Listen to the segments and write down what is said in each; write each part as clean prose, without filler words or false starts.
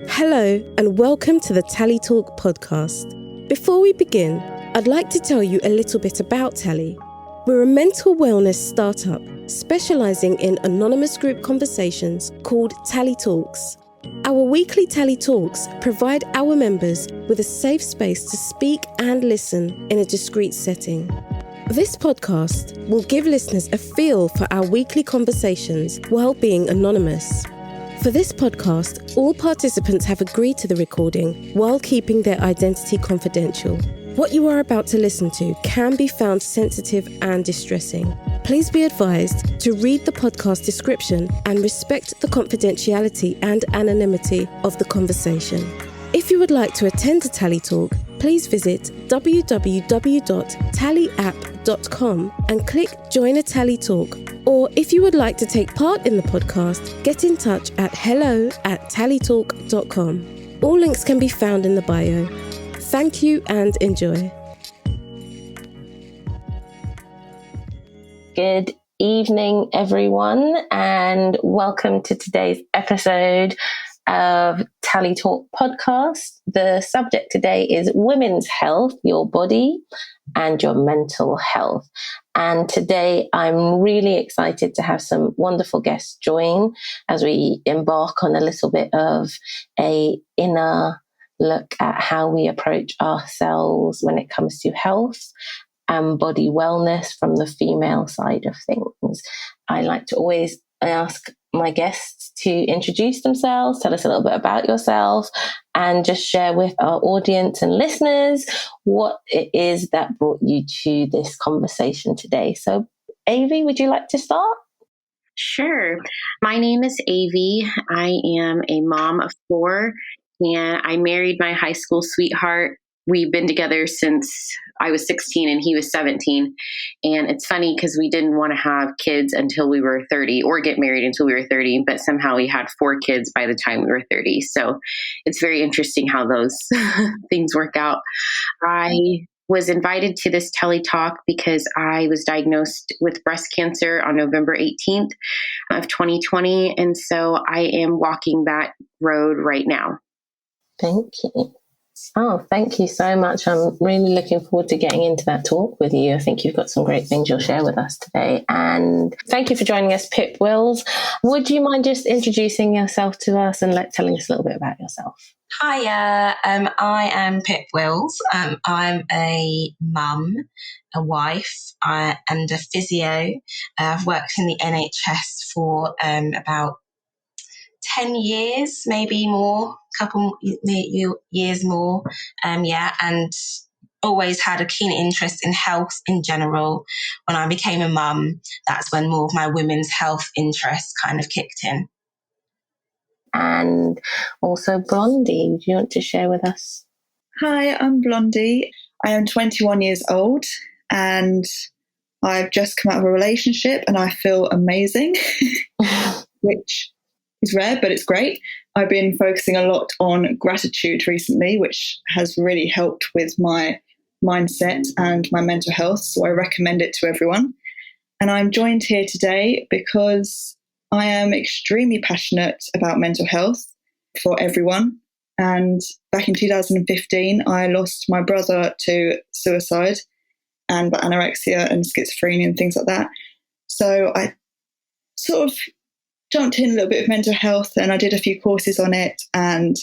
Hello and welcome to the Tally Talk podcast. Before we begin, I'd like to tell you a little bit about Tally. We're a mental wellness startup specialising in anonymous group conversations called Tally Talks. Our weekly Tally Talks provide our members with a safe space to speak and listen in a discreet setting. This podcast will give listeners a feel for our weekly conversations while being anonymous. For this podcast, all participants have agreed to the recording while keeping their identity confidential. What you are about to listen to can be found sensitive and distressing. Please be advised to read the podcast description and respect the confidentiality and anonymity of the conversation. If you would like to attend a Tally Talk, please visit www.tallyapp.com and click Join a Tally Talk. Or if you would like to take part in the podcast, get in touch at hello@tallytalk.com. All links can be found in the bio. Thank you and enjoy. Good evening, everyone, and welcome to today's episode of Tally Talk podcast. The subject today is women's health, your body and your mental health. And today I'm really excited to have some wonderful guests join as we embark on a little bit of a inner look at how we approach ourselves when it comes to health and body wellness from the female side of things. I like to always ask my guests to introduce themselves, tell us a little bit about yourself, and just share with our audience and listeners what it is that brought you to this conversation today. So, Avi, would you like to start? Sure. My name is Avi. I am a mom of 4, and I married my high school sweetheart. We've been together since I was 16 and he was 17. And it's funny because we didn't want to have kids until we were 30 or get married until we were 30, but somehow we had 4 kids by the time we were 30. So it's very interesting how those things work out. I was invited to this Tally Talk because I was diagnosed with breast cancer on November 18th of 2020. And so I am walking that road right now. Thank you. Oh, thank you so much. I'm really looking forward to getting into that talk with you. I think you've got some great things you'll share with us today. And thank you for joining us, Pip Wills. Would you mind just introducing yourself to us and telling us a little bit about yourself? Hiya, I am Pip Wills. I'm a mum, a wife, and a physio. I've worked in the NHS for about 10 years, maybe more, couple years more. And always had a keen interest in health in general. When I became a mum, that's when more of my women's health interest kind of kicked in. And also Blondie, do you want to share with us? Hi, I'm Blondie. I am 21 years old and I've just come out of a relationship and I feel amazing, which is rare, but it's great. I've been focusing a lot on gratitude recently, which has really helped with my mindset and my mental health. So I recommend it to everyone. And I'm joined here today because I am extremely passionate about mental health for everyone. And back in 2015, I lost my brother to suicide and anorexia and schizophrenia and things like that. So I sort of jumped in a little bit of mental health and I did a few courses on it. And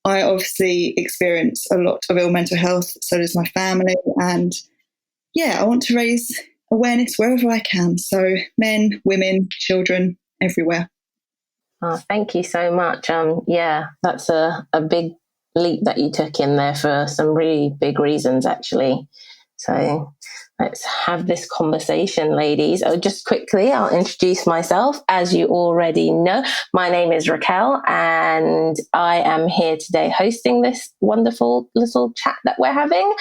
I obviously experience a lot of ill mental health. So does my family. And I want to raise awareness wherever I can. So men, women, children, everywhere. Oh, thank you so much. That's a big leap that you took in there for some really big reasons, actually. So let's have this conversation, ladies. Oh, just quickly, I'll introduce myself. As you already know, my name is Raquel, and I am here today hosting this wonderful little chat that we're having.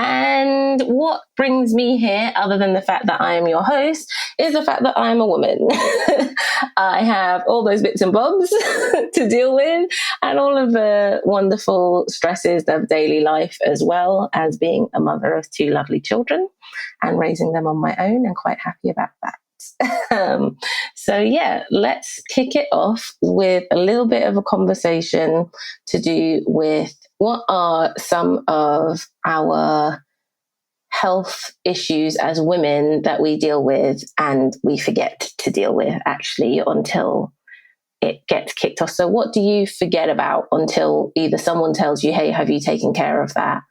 And what brings me here, other than the fact that I am your host, is the fact that I am a woman. I have all those bits and bobs to deal with and all of the wonderful stresses of daily life, as well as being a mother of 2 lovely children and raising them on my own, and quite happy about that. So yeah, let's kick it off with a little bit of a conversation to do with what are some of our health issues as women that we deal with and we forget to deal with actually until it gets kicked off. So what do you forget about until either someone tells you, hey, have you taken care of that?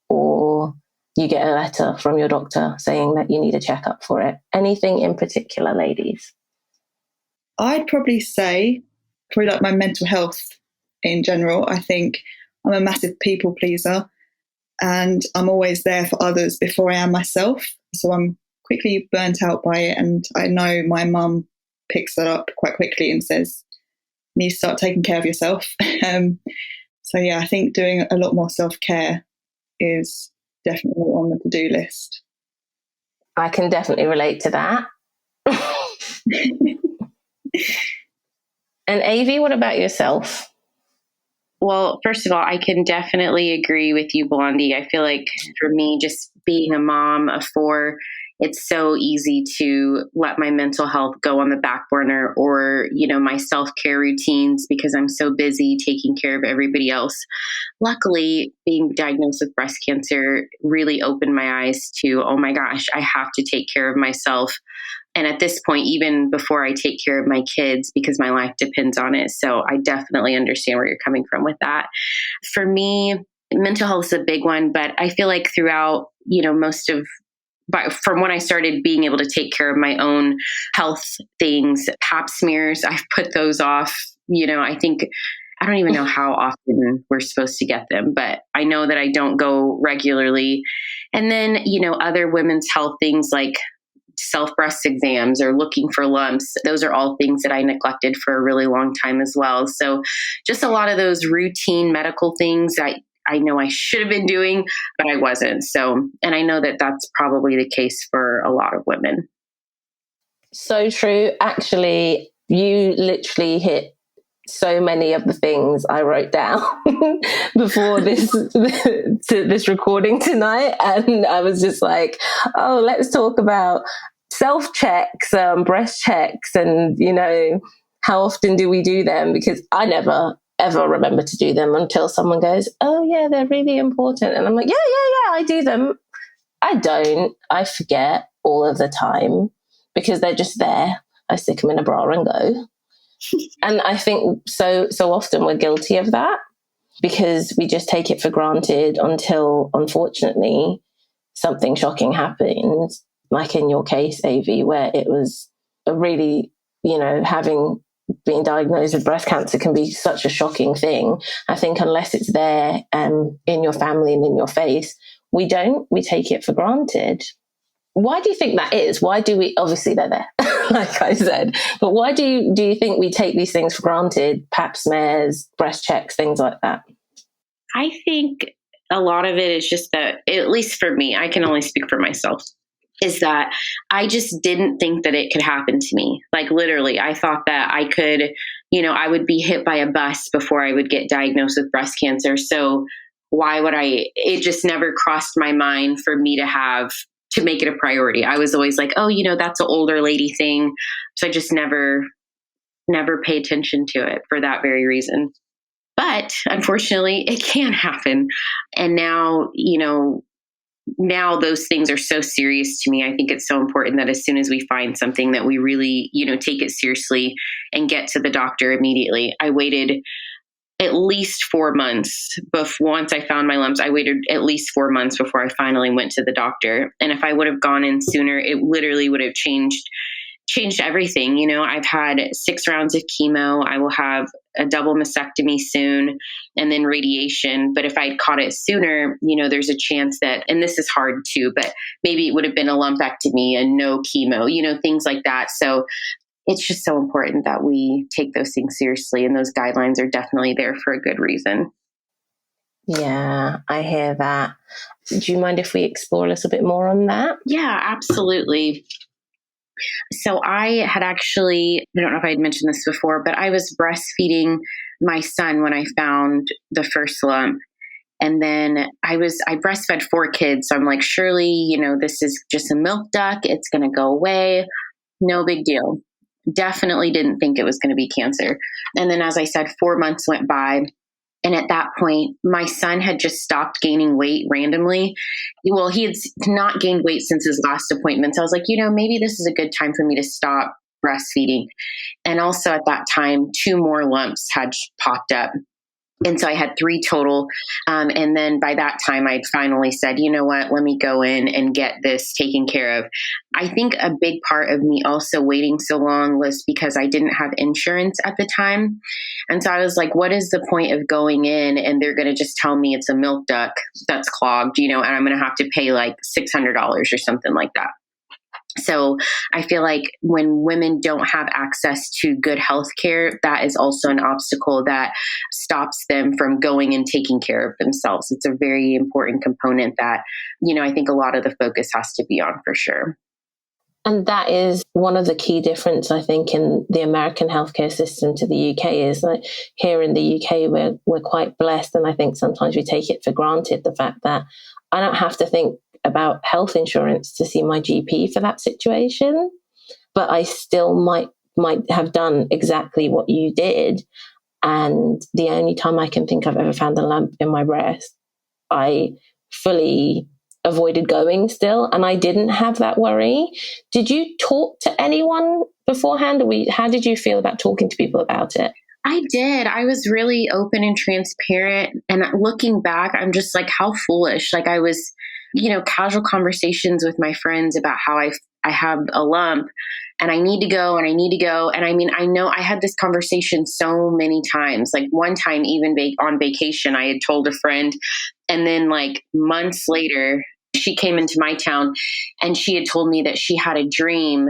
Or you get a letter from your doctor saying that you need a checkup for it. Anything in particular, ladies? I'd probably say, like my mental health in general. I think I'm a massive people pleaser and I'm always there for others before I am myself. So I'm quickly burnt out by it. And I know my mum picks that up quite quickly and says, you need to start taking care of yourself. So yeah, I think doing a lot more self-care is definitely on the to-do list. I can definitely relate to that. And Avi, what about yourself? Well, first of all, I can definitely agree with you, Blondie. I feel like for me, just being a mom of 4, it's so easy to let my mental health go on the back burner or, my self-care routines because I'm so busy taking care of everybody else. Luckily, being diagnosed with breast cancer really opened my eyes to, oh my gosh, I have to take care of myself. And at this point, even before I take care of my kids, because my life depends on it. So I definitely understand where you're coming from with that. For me, mental health is a big one, but I feel like throughout, from when I started being able to take care of my own health things, pap smears, I've put those off. I think, I don't even know how often we're supposed to get them, but I know that I don't go regularly. And then, other women's health things like self breast exams or looking for lumps. Those are all things that I neglected for a really long time as well. So just a lot of those routine medical things I know I should have been doing, but I wasn't. So, and I know that that's probably the case for a lot of women. So true. Actually, you literally hit so many of the things I wrote down before this recording tonight. And I was just like, oh, let's talk about self-checks, breast checks, and, how often do we do them? Because I never, ever remember to do them until someone goes, oh, yeah, they're really important. And I'm like, yeah, I do them. I don't. I forget all of the time because they're just there. I stick them in a bra and go. And I think so often we're guilty of that because we just take it for granted until, unfortunately, something shocking happens, like in your case, Avi, where it was a really, being diagnosed with breast cancer can be such a shocking thing. I think unless it's there in your family and in your face, we take it for granted. Why do you think that is? Why do we, obviously they're there, like I said, but why do you think we take these things for granted? Pap smears, breast checks, things like that. I think a lot of it is just that, at least for me, I can only speak for myself, is that I just didn't think that it could happen to me. Like literally, I thought that I could, I would be hit by a bus before I would get diagnosed with breast cancer. So why would it just never crossed my mind for me to make it a priority. I was always like, oh, that's an older lady thing. So I just never pay attention to it for that very reason. But unfortunately, it can happen. And now, now those things are so serious to me. I think it's so important that as soon as we find something that we really, take it seriously and get to the doctor immediately. I waited at least 4 months once I found my lumps. I waited at least 4 months before I finally went to the doctor. And if I would have gone in sooner, it literally would have changed everything. I've had 6 rounds of chemo. I will have a double mastectomy soon and then radiation. But if I'd caught it sooner, there's a chance that, and this is hard too, but maybe it would have been a lumpectomy and no chemo, things like that. So it's just so important that we take those things seriously. And those guidelines are definitely there for a good reason. Yeah, I hear that. Do you mind if we explore a little bit more on that? Yeah, absolutely. So I had actually, I don't know if I had mentioned this before, but I was breastfeeding my son when I found the first lump. And then I breastfed 4 kids. So I'm like, surely, this is just a milk duct. It's going to go away. no big deal. Definitely didn't think it was going to be cancer. And then, as I said, 4 months went by. And at that point, my son had just stopped gaining weight randomly. Well, he had not gained weight since his last appointment. So I was like, maybe this is a good time for me to stop breastfeeding. And also at that time, 2 more lumps had popped up. And so I had 3 total. And then by that time, I'd finally said, you know what, let me go in and get this taken care of. I think a big part of me also waiting so long was because I didn't have insurance at the time. And so I was like, what is the point of going in and they're going to just tell me it's a milk duct that's clogged, and I'm going to have to pay like $600 or something like that. So I feel like when women don't have access to good health care, that is also an obstacle that stops them from going and taking care of themselves. It's a very important component that, I think a lot of the focus has to be on for sure. And that is one of the key differences, I think, in the American healthcare system to the UK is that here in the UK, we're quite blessed. And I think sometimes we take it for granted, the fact that I don't have to think about health insurance to see my GP for that situation, but I still might have done exactly what you did. And the only time I can think I've ever found a lump in my breast, I fully avoided going still, and I didn't have that worry. Did you talk to anyone beforehand? How did you feel about talking to people about it? I did. I was really open and transparent. And looking back, I'm just like, how foolish. Like I was, casual conversations with my friends about how I have a lump and I need to go and I need to go. And I mean, I know I had this conversation so many times. Like one time, even on vacation, I had told a friend, and then like months later, she came into my town and she had told me that she had a dream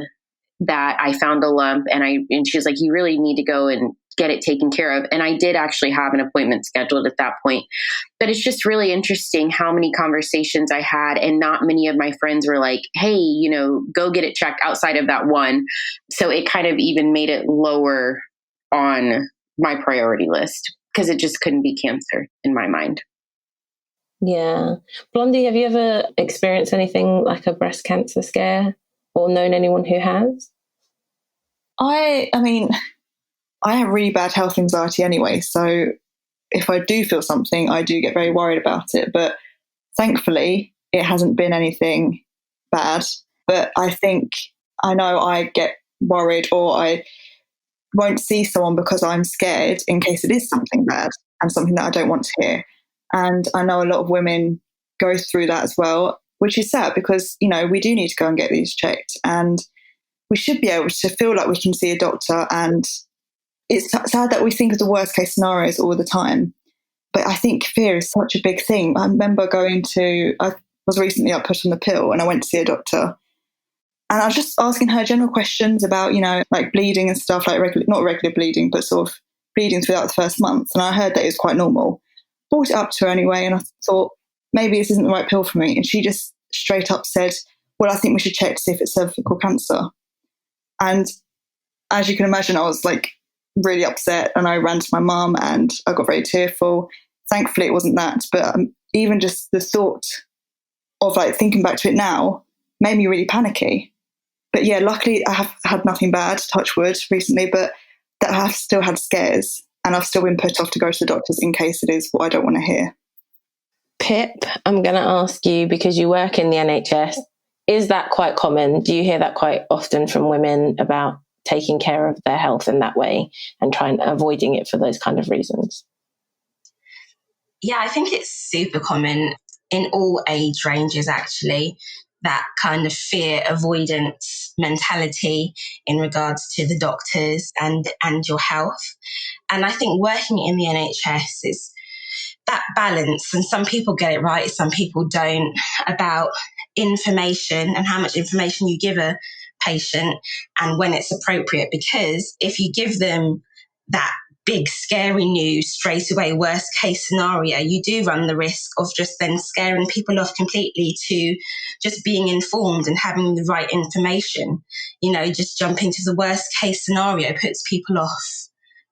that I found a lump, and she was like, you really need to go and get it taken care of. And I did actually have an appointment scheduled at that point. But it's just really interesting how many conversations I had, and not many of my friends were like, hey, go get it checked outside of that one. So it kind of even made it lower on my priority list because it just couldn't be cancer in my mind. Yeah. Blondie, have you ever experienced anything like a breast cancer scare or known anyone who has? I mean, I have really bad health anxiety anyway. So if I do feel something, I do get very worried about it. But thankfully, it hasn't been anything bad. But I think I know I get worried, or I won't see someone because I'm scared in case it is something bad and something that I don't want to hear. And I know a lot of women go through that as well, which is sad because, we do need to go and get these checked. And we should be able to feel like we can see a doctor. And it's sad that we think of the worst case scenarios all the time. But I think fear is such a big thing. I remember I was recently put on the pill and I went to see a doctor. And I was just asking her general questions about, like bleeding and stuff, like not regular bleeding, but sort of bleeding throughout the first month. And I heard that it was quite normal. Brought it up to her anyway, and I thought, maybe this isn't the right pill for me. And she just straight up said, well, I think we should check to see if it's cervical cancer. And as you can imagine, I was like really upset, and I ran to my mum and I got very tearful. Thankfully, it wasn't that. But even just the thought of like thinking back to it now made me really panicky. But yeah, luckily I have had nothing bad, touch wood, recently, but that I have still had scares. And I've still been put off to go to the doctors in case it is what I don't want to hear. Pip, I'm going to ask you, because you work in the NHS, is that quite common? Do you hear that quite often from women about taking care of their health in that way and avoiding it for those kind of reasons? Yeah, I think it's super common in all age ranges, actually, that kind of fear avoidance mentality in regards to the doctors and your health. And I think working in the NHS is that balance, and some people get it right, some people don't, about information and how much information you give a patient and when it's appropriate. Because if you give them that big scary news straight away, worst case scenario, you do run the risk of just then scaring people off completely to just being informed and having the right information. Just jumping to the worst case scenario puts people off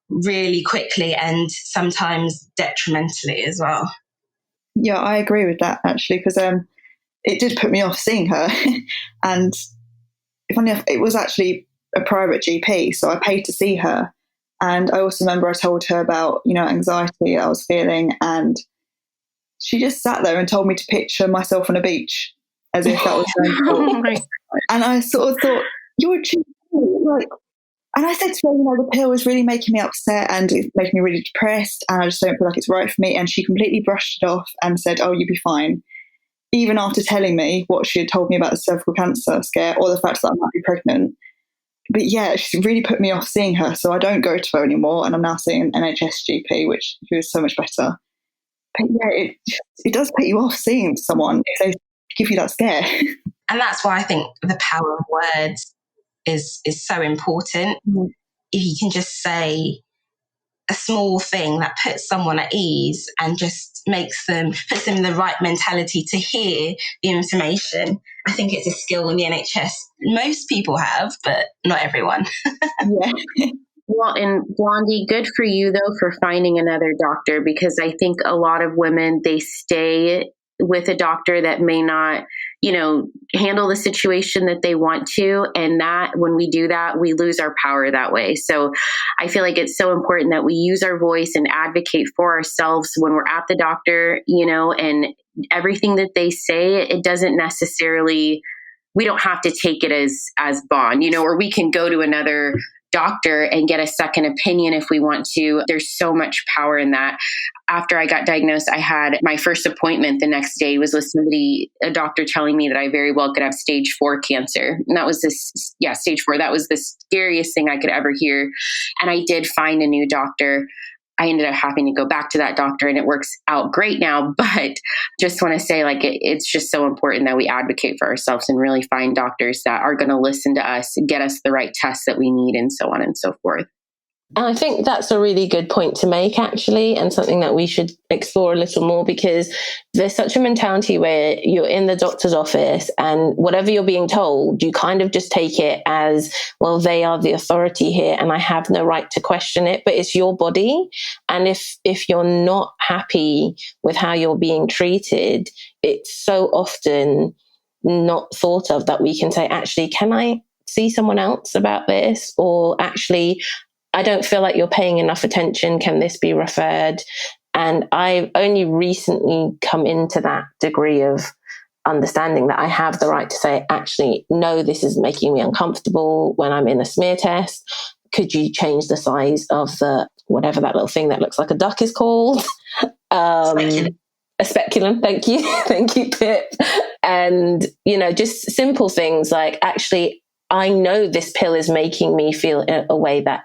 really quickly and sometimes detrimentally as well. Yeah, I agree with that actually, because it did put me off seeing her. And funny enough, it was actually a private GP, so I paid to see her. And I also remember I told her about, anxiety I was feeling, and she just sat there and told me to picture myself on a beach, as if that was going to And I sort of thought, you're a GP, like. And I said to her, the pill is really making me upset and it's making me really depressed, and I just don't feel like it's right for me. And she completely brushed it off and said, oh, you'll be fine. Even after telling me what she had told me about the cervical cancer scare or the fact that I might be pregnant. But yeah, she really put me off seeing her. So I don't go to her anymore. And I'm now seeing an NHS GP, which is so much better. But yeah, it does put you off seeing someone if they give you that scare. And that's why I think the power of words is so important. Mm-hmm. If you can just say a small thing that puts someone at ease and just puts them in the right mentality to hear the information. I think it's a skill in the NHS most people have, but not everyone. Yeah. Well, and Blondie, good for you though for finding another doctor, because I think a lot of women, they stay with a doctor that may not, handle the situation that they want to. And that when we do that, we lose our power that way. So I feel like it's so important that we use our voice and advocate for ourselves when we're at the doctor, and everything that they say, it doesn't necessarily, we don't have to take it as bond, or we can go to another doctor and get a second opinion if we want to. There's so much power in that. After I got diagnosed, I had my first appointment the next day was with a doctor telling me that I very well could have stage 4 cancer. And that was stage 4. That was the scariest thing I could ever hear. And I did find a new doctor. I ended up having to go back to that doctor, and it works out great now. But just want to say, it's just so important that we advocate for ourselves and really find doctors that are going to listen to us, get us the right tests that we need, and so on and so forth. And I think that's a really good point to make, actually, and something that we should explore a little more, because there's such a mentality where you're in the doctor's office and whatever you're being told, you kind of just take it as, well, they are the authority here and I have no right to question it, but it's your body. And if you're not happy with how you're being treated, it's so often not thought of that we can say, actually, can I see someone else about this? Or actually, I don't feel like you're paying enough attention. Can this be referred? And I've only recently come into that degree of understanding that I have the right to say, actually, no, this is making me uncomfortable when I'm in a smear test. Could you change the size of the, whatever that little thing that looks like a duck is called? A speculum. Thank you. Thank you, Pip. And, just simple things like, actually, I know this pill is making me feel in a way that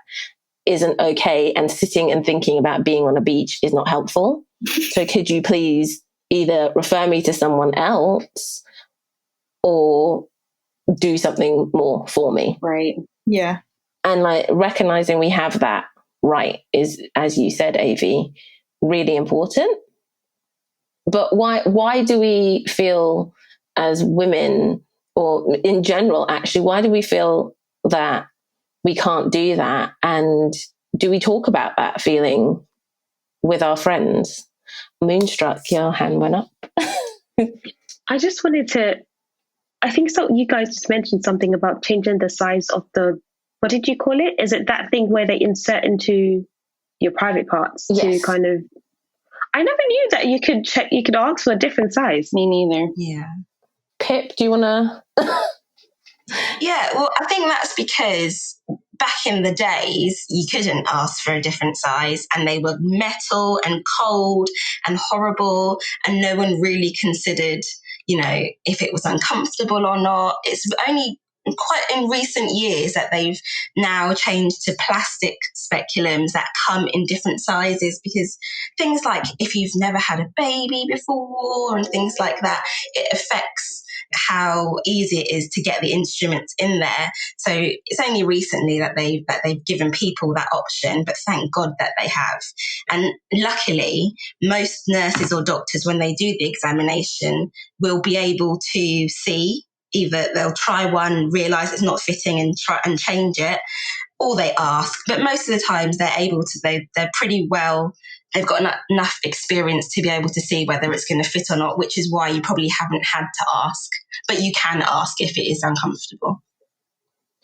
isn't okay, and sitting and thinking about being on a beach is not helpful. So could you please either refer me to someone else or do something more for me? Right. Yeah. And recognizing we have that right is, as you said, Avi, really important. But why do we feel as women, or in general, actually, why do we feel that we can't do that? And do we talk about that feeling with our friends? Moonstruck, your hand went up. I just wanted to, I think so. You guys just mentioned something about changing the size of what did you call it? Is it that thing where they insert into your private parts to kind of, I never knew that you could ask for a different size. Me neither. Yeah. Pip, do you want to? Yeah, well, I think that's because back in the days, you couldn't ask for a different size, and they were metal and cold and horrible, and no one really considered, if it was uncomfortable or not. It's only quite in recent years that they've now changed to plastic speculums that come in different sizes, because things like if you've never had a baby before and things like that, it affects how easy it is to get the instruments in there. So it's only recently that they've given people that option, but thank God that they have. And luckily, most nurses or doctors, when they do the examination, will be able to see, either they'll try one, realize it's not fitting and try and change it, or they ask. But most of the times they're able to, they're pretty well, they've got enough experience to be able to see whether it's going to fit or not, which is why you probably haven't had to ask. But you can ask if it is uncomfortable.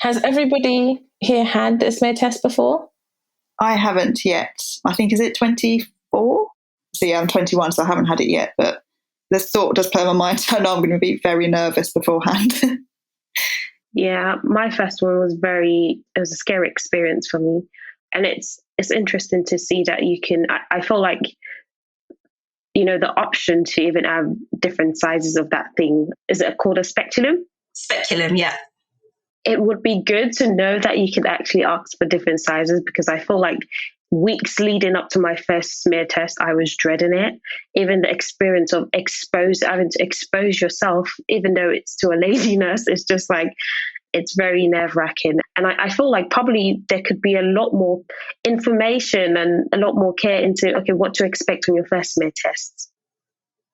Has everybody here had a smear test before? I haven't yet. I think, is it 24? So yeah, I'm 21, so I haven't had it yet. But the thought does play on my mind. I know I'm going to be very nervous beforehand. Yeah, my first one was it was a scary experience for me. And it's interesting to see that you can, I feel like, the option to even have different sizes of that thing, is it called a speculum? Speculum, yeah. It would be good to know that you can actually ask for different sizes, because I feel like weeks leading up to my first smear test, I was dreading it. Even the experience of having to expose yourself, even though it's to a lady nurse, it's just like, it's very nerve-wracking. And I feel like probably there could be a lot more information and a lot more care into, okay, what to expect on your first smear test.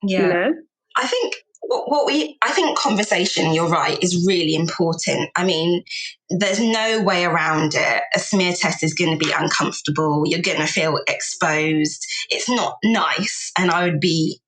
Yeah. I think I think conversation, you're right, is really important. I mean, there's no way around it. A smear test is going to be uncomfortable. You're going to feel exposed. It's not nice. And I would be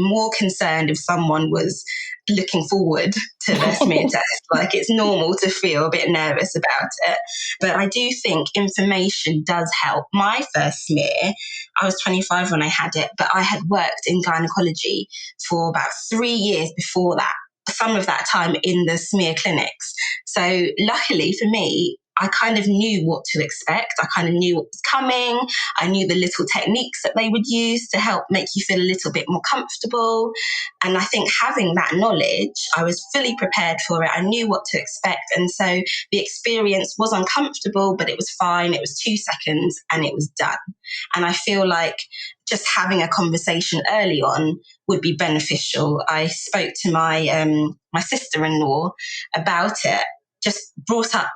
more concerned if someone was looking forward to their smear test. Like, it's normal to feel a bit nervous about it. But I do think information does help. My first smear, I was 25 when I had it, but I had worked in gynecology for about 3 years before that, some of that time in the smear clinics. So luckily for me, I kind of knew what to expect. I kind of knew what was coming. I knew the little techniques that they would use to help make you feel a little bit more comfortable. And I think having that knowledge, I was fully prepared for it. I knew what to expect. And so the experience was uncomfortable, but it was fine. It was 2 seconds and it was done. And I feel like just having a conversation early on would be beneficial. I spoke to my sister-in-law about it, just brought up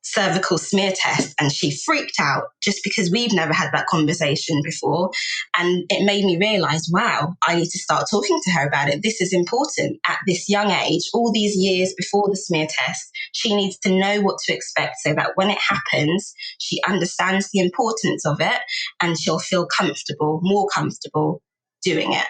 cervical smear test, and she freaked out just because we've never had that conversation before. And it made me realize, wow, I need to start talking to her about it. This is important at this young age, all these years before the smear test. She needs to know what to expect so that when it happens, she understands the importance of it and she'll feel more comfortable doing it.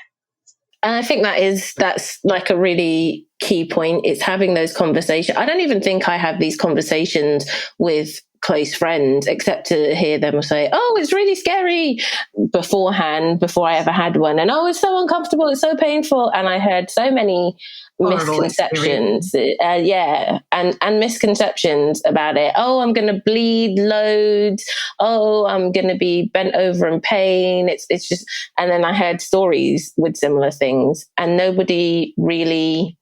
And I think that's like a really key point. It's having those conversations. I don't even think I have these conversations with close friends, except to hear them say, oh, it's really scary beforehand, before I ever had one. And, oh, it's so uncomfortable. It's so painful. And I heard so many misconceptions, and misconceptions about it. Oh, I'm going to bleed loads. Oh, I'm going to be bent over in pain. It's just, and then I heard stories with similar things, and nobody really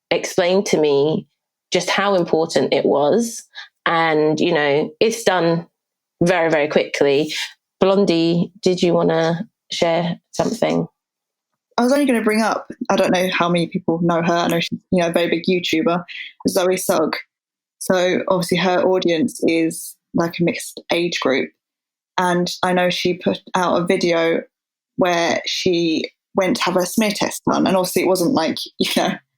explained to me just how important it was. And, it's done very, very quickly. Blondie, did you want to share something? I was only going to bring up, I don't know how many people know her. I know she's a very big YouTuber, Zoe Sugg. So obviously her audience is like a mixed age group. And I know she put out a video where she went to have a smear test done. And obviously it wasn't like,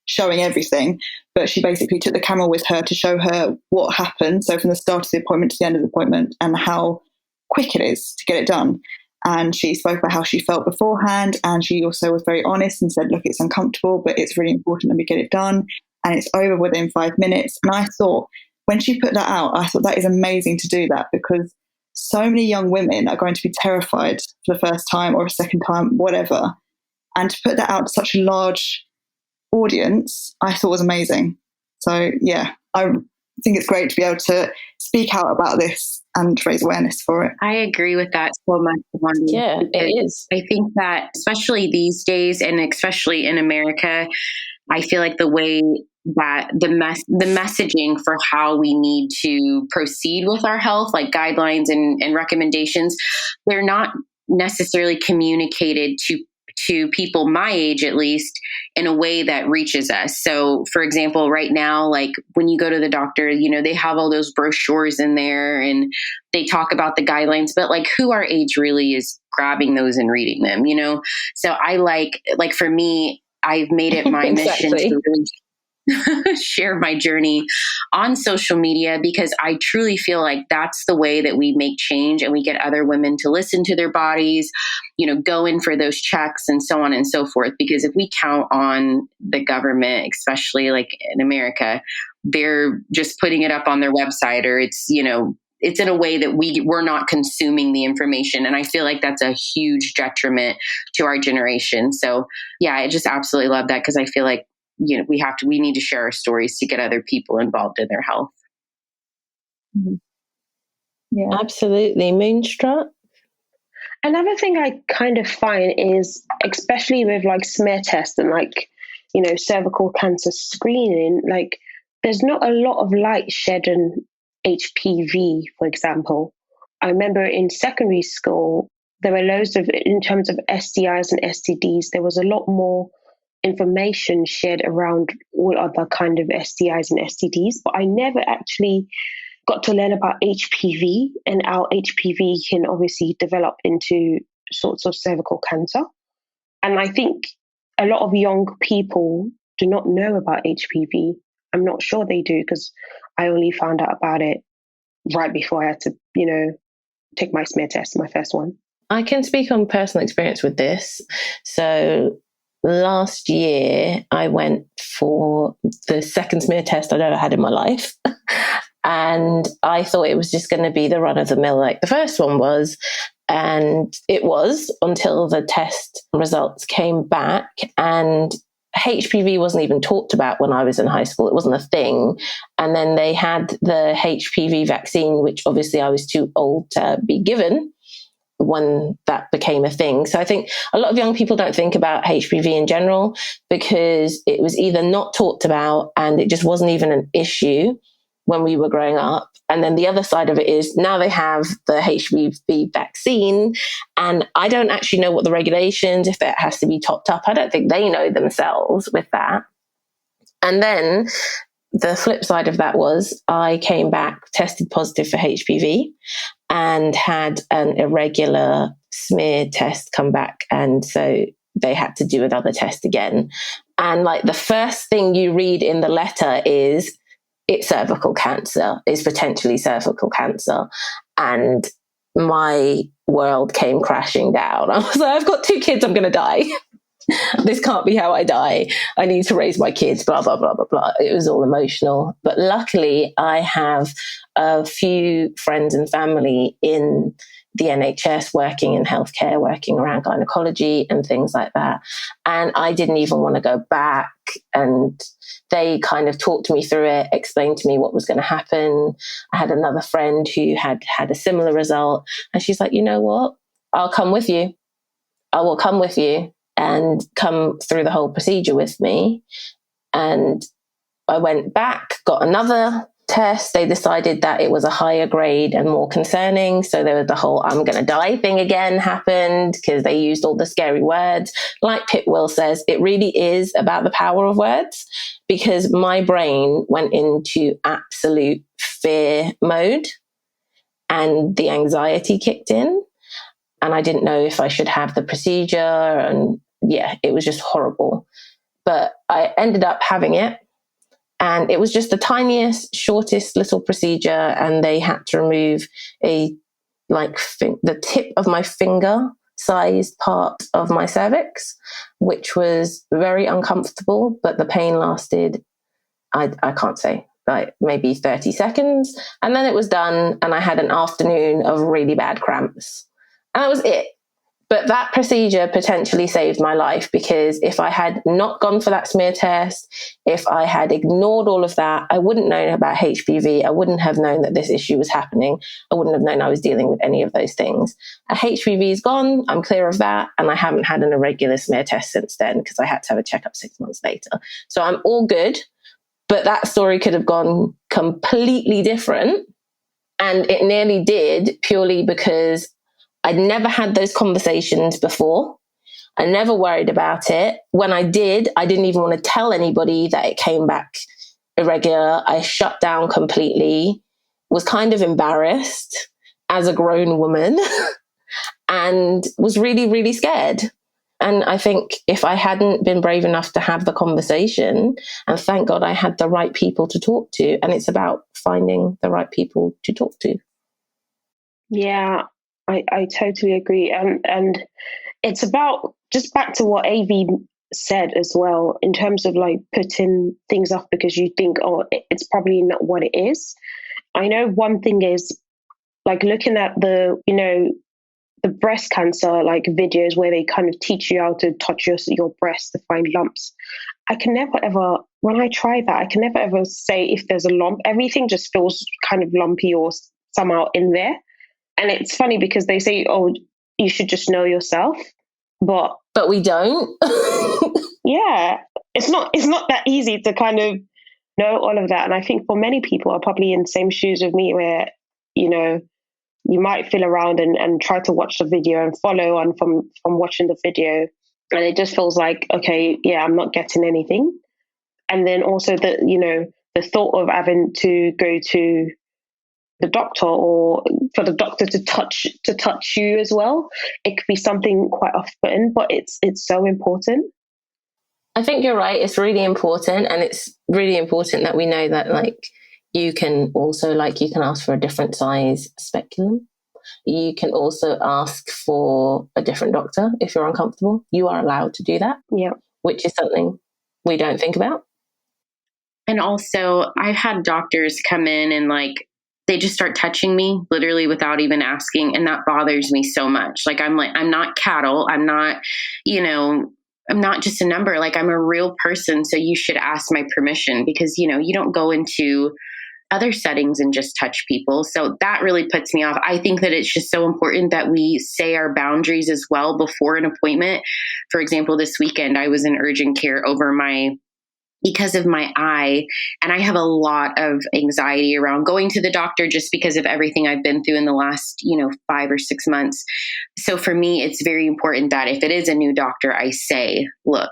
showing everything, but she basically took the camera with her to show her what happened. So from the start of the appointment to the end of the appointment, and how quick it is to get it done. And she spoke about how she felt beforehand. And she also was very honest and said, look, it's uncomfortable, but it's really important that we get it done. And it's over within 5 minutes. And I thought, when she put that out, I thought that is amazing to do that, because so many young women are going to be terrified for the first time or a second time, whatever. And to put that out to such a large audience, I thought was amazing. So yeah, I think it's great to be able to speak out about this and raise awareness for it. I agree with that so much. Yeah, it is. I think that especially these days, and especially in America, I feel like the way that the messaging for how we need to proceed with our health, like guidelines and recommendations, they're not necessarily communicated to people my age, at least, in a way that reaches us. So for example, right now, like when you go to the doctor, they have all those brochures in there and they talk about the guidelines, but like who our age really is grabbing those and reading them, So I like for me, I've made it my mission to really share my journey on social media, because I truly feel like that's the way that we make change and we get other women to listen to their bodies, go in for those checks and so on and so forth. Because if we count on the government, especially like in America, they're just putting it up on their website, or it's in a way that we're not consuming the information. And I feel like that's a huge detriment to our generation. So yeah, I just absolutely love that, because I feel like, we need to share our stories to get other people involved in their health. Mm-hmm. Yeah, absolutely. Moonstruck. Another thing I kind of find is, especially with like smear tests and like, cervical cancer screening, like there's not a lot of light shed on HPV, for example. I remember in secondary school, there were loads of, in terms of STIs and STDs, there was a lot more information shared around all other kind of STIs and STDs, but I never actually got to learn about HPV and how HPV can obviously develop into sorts of cervical cancer. And I think a lot of young people do not know about HPV. I'm not sure they do, because I only found out about it right before I had to, take my smear test, my first one. I can speak on personal experience with this. So last year, I went for the second smear test I'd ever had in my life. And I thought it was just going to be the run of the mill like the first one was. And it was, until the test results came back. And HPV wasn't even talked about when I was in high school. It wasn't a thing. And then they had the HPV vaccine, which obviously I was too old to be given when that became a thing. So I think a lot of young people don't think about HPV in general, because it was either not talked about and it just wasn't even an issue when we were growing up. And then the other side of it is now they have the HPV vaccine, and I don't actually know what the regulations, if it has to be topped up. I don't think they know themselves with that. And then the flip side of that was I came back, tested positive for HPV, and had an irregular smear test come back. And so they had to do another test again. And like the first thing you read in the letter is, it's cervical cancer, it's potentially cervical cancer. And my world came crashing down. I was like, I've got 2 kids, I'm going to die. This can't be how I die. I need to raise my kids, blah, blah, blah, blah, blah. It was all emotional. But luckily, I have a few friends and family in the NHS working in healthcare, working around gynecology and things like that. And I didn't even want to go back. And they kind of talked me through it, explained to me what was going to happen. I had another friend who had a similar result. And she's like, you know what? I'll come with you. I will come with you and come through the whole procedure with me. And I went back, got another test. They decided that it was a higher grade and more concerning. So there was the whole I'm going to die thing again happened, because they used all the scary words. Like Pip Will says, it really is about the power of words, because my brain went into absolute fear mode and the anxiety kicked in. And I didn't know if I should have the procedure. And yeah, it was just horrible. But I ended up having it. And it was just the tiniest, shortest little procedure. And they had to remove the tip of my finger sized part of my cervix, which was very uncomfortable. But the pain lasted, I can't say, like maybe 30 seconds. And then it was done. And I had an afternoon of really bad cramps. And that was it. But that procedure potentially saved my life, because if I had not gone for that smear test, if I had ignored all of that, I wouldn't know about HPV. I wouldn't have known that this issue was happening. I wouldn't have known I was dealing with any of those things. HPV is gone. I'm clear of that. And I haven't had an irregular smear test since then, because I had to have a checkup 6 months later. So I'm all good. But that story could have gone completely different. And it nearly did, purely because I'd never had those conversations before. I never worried about it. When I did, I didn't even want to tell anybody that it came back irregular. I shut down completely, was kind of embarrassed as a grown woman and was really, really scared. And I think if I hadn't been brave enough to have the conversation, and thank God I had the right people to talk to, and it's about finding the right people to talk to. Yeah, I totally agree. And it's about, just back to what AV said as well, in terms of like putting things off because you think, oh, it's probably not what it is. I know one thing is like looking at the breast cancer like videos where they kind of teach you how to touch your breast to find lumps. I can never ever, when I try that, I can never ever say if there's a lump. Everything just feels kind of lumpy or somehow in there. And it's funny because they say, oh, you should just know yourself. But we don't. yeah, it's not that easy to kind of know all of that. And I think for many people are probably in the same shoes with me where, you might feel around and try to watch the video and follow on from watching the video. And it just feels like, okay, yeah, I'm not getting anything. And then also the thought of having to go to the doctor or for the doctor to touch you as well. It could be something quite off-putting, but it's so important. I think you're right. It's really important. And it's really important that we know that like you can also you can ask for a different size speculum. You can also ask for a different doctor if you're uncomfortable. You are allowed to do that. Yeah. Which is something we don't think about. And also I've had doctors come in and they just start touching me literally without even asking. And that bothers me so much. I'm not cattle. I'm not, I'm not just a number. I'm a real person. So you should ask my permission because, you don't go into other settings and just touch people. So that really puts me off. I think that it's just so important that we say our boundaries as well before an appointment. For example, this weekend I was in urgent care because of my eye. And I have a lot of anxiety around going to the doctor just because of everything I've been through in the last, 5 or 6 months. So for me, it's very important that if it is a new doctor, I say, look,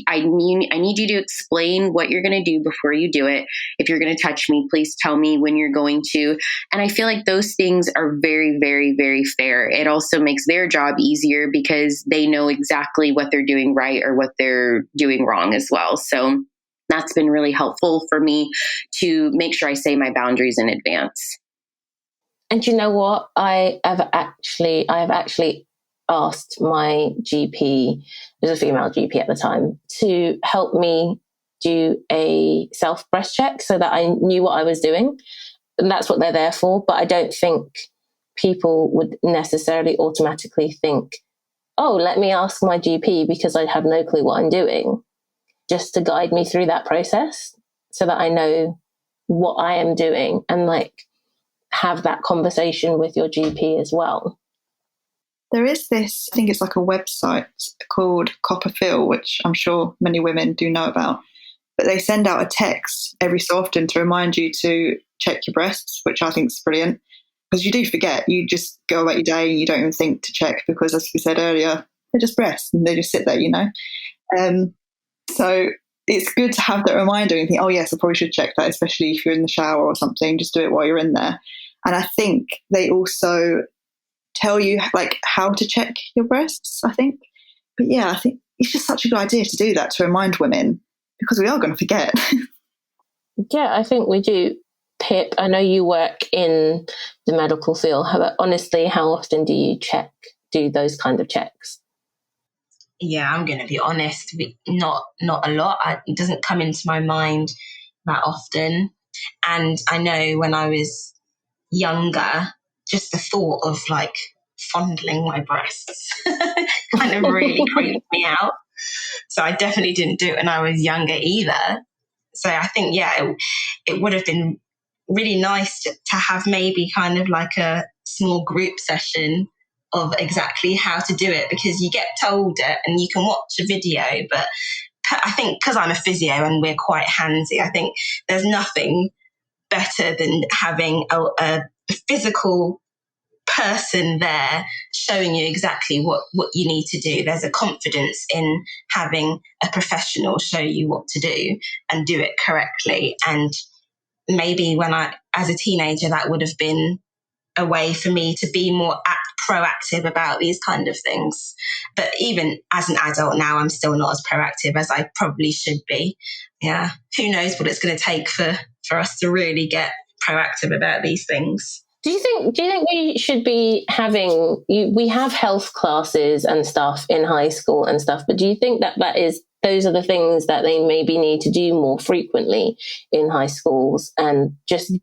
I need you to explain what you're going to do before you do it. If you're going to touch me, please tell me when you're going to. And I feel like those things are very, very, very fair. It also makes their job easier because they know exactly what they're doing right or what they're doing wrong as well. So that's been really helpful for me to make sure I say my boundaries in advance. And you know what? I have actually asked my GP, it was a female GP at the time, to help me do a self breast check so that I knew what I was doing. And that's what they're there for. But I don't think people would necessarily automatically think, oh, let me ask my GP because I have no clue what I'm doing, just to guide me through that process so that I know what I am doing and have that conversation with your GP as well. There is this, I think it's a website called Copperfield, which I'm sure many women do know about, but they send out a text every so often to remind you to check your breasts, which I think is brilliant because you do forget. You just go about your day and you don't even think to check because, as we said earlier, they're just breasts and they just sit there, So it's good to have that reminder and think, oh yes, I probably should check that, especially if you're in the shower or something, just do it while you're in there. And I think they also tell you how to check your breasts, I think. But yeah, I think it's just such a good idea to do that, to remind women, because we are going to forget. Yeah, I think we do. Pip, I know you work in the medical field. Honestly, how often do you do those kind of checks? Yeah, I'm going to be honest, not a lot. It doesn't come into my mind that often. And I know when I was younger, just the thought of fondling my breasts kind of really creeped me out. So I definitely didn't do it when I was younger either. So I think, yeah, it would have been really nice to have maybe kind of a small group session of exactly how to do it, because you get told it and you can watch a video, but I think because I'm a physio and we're quite handsy, I think there's nothing better than having a physical person there showing you exactly what you need to do. There's a confidence in having a professional show you what to do and do it correctly. And maybe when as a teenager, that would have been a way for me to be more proactive about these kind of things. But even as an adult now, I'm still not as proactive as I probably should be. Yeah. Who knows what it's going to take for us to really get proactive about these things. Do you think we should be having, we have health classes and stuff in high school and stuff, but do you think that those are the things that they maybe need to do more frequently in high schools, and just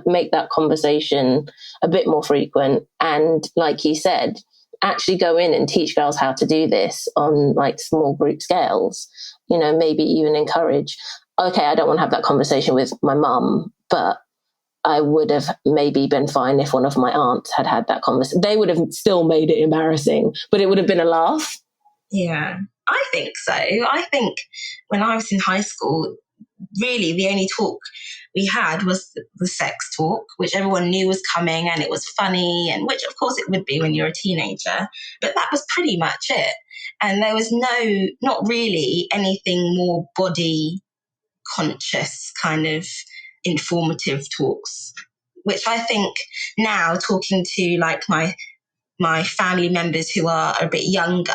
make that conversation a bit more frequent? And like you said, actually go in and teach girls how to do this on like small group scales, maybe even encourage, okay, I don't want to have that conversation with my mum, but I would have maybe been fine if one of my aunts had that conversation. They would have still made it embarrassing, but it would have been a laugh. Yeah, I think so. I think when I was in high school, really the only talk we had was the sex talk, which everyone knew was coming and it was funny, and which of course it would be when you're a teenager, but that was pretty much it. And there was not really anything more body conscious kind of informative talks, which I think now, talking to like my family members who are a bit younger,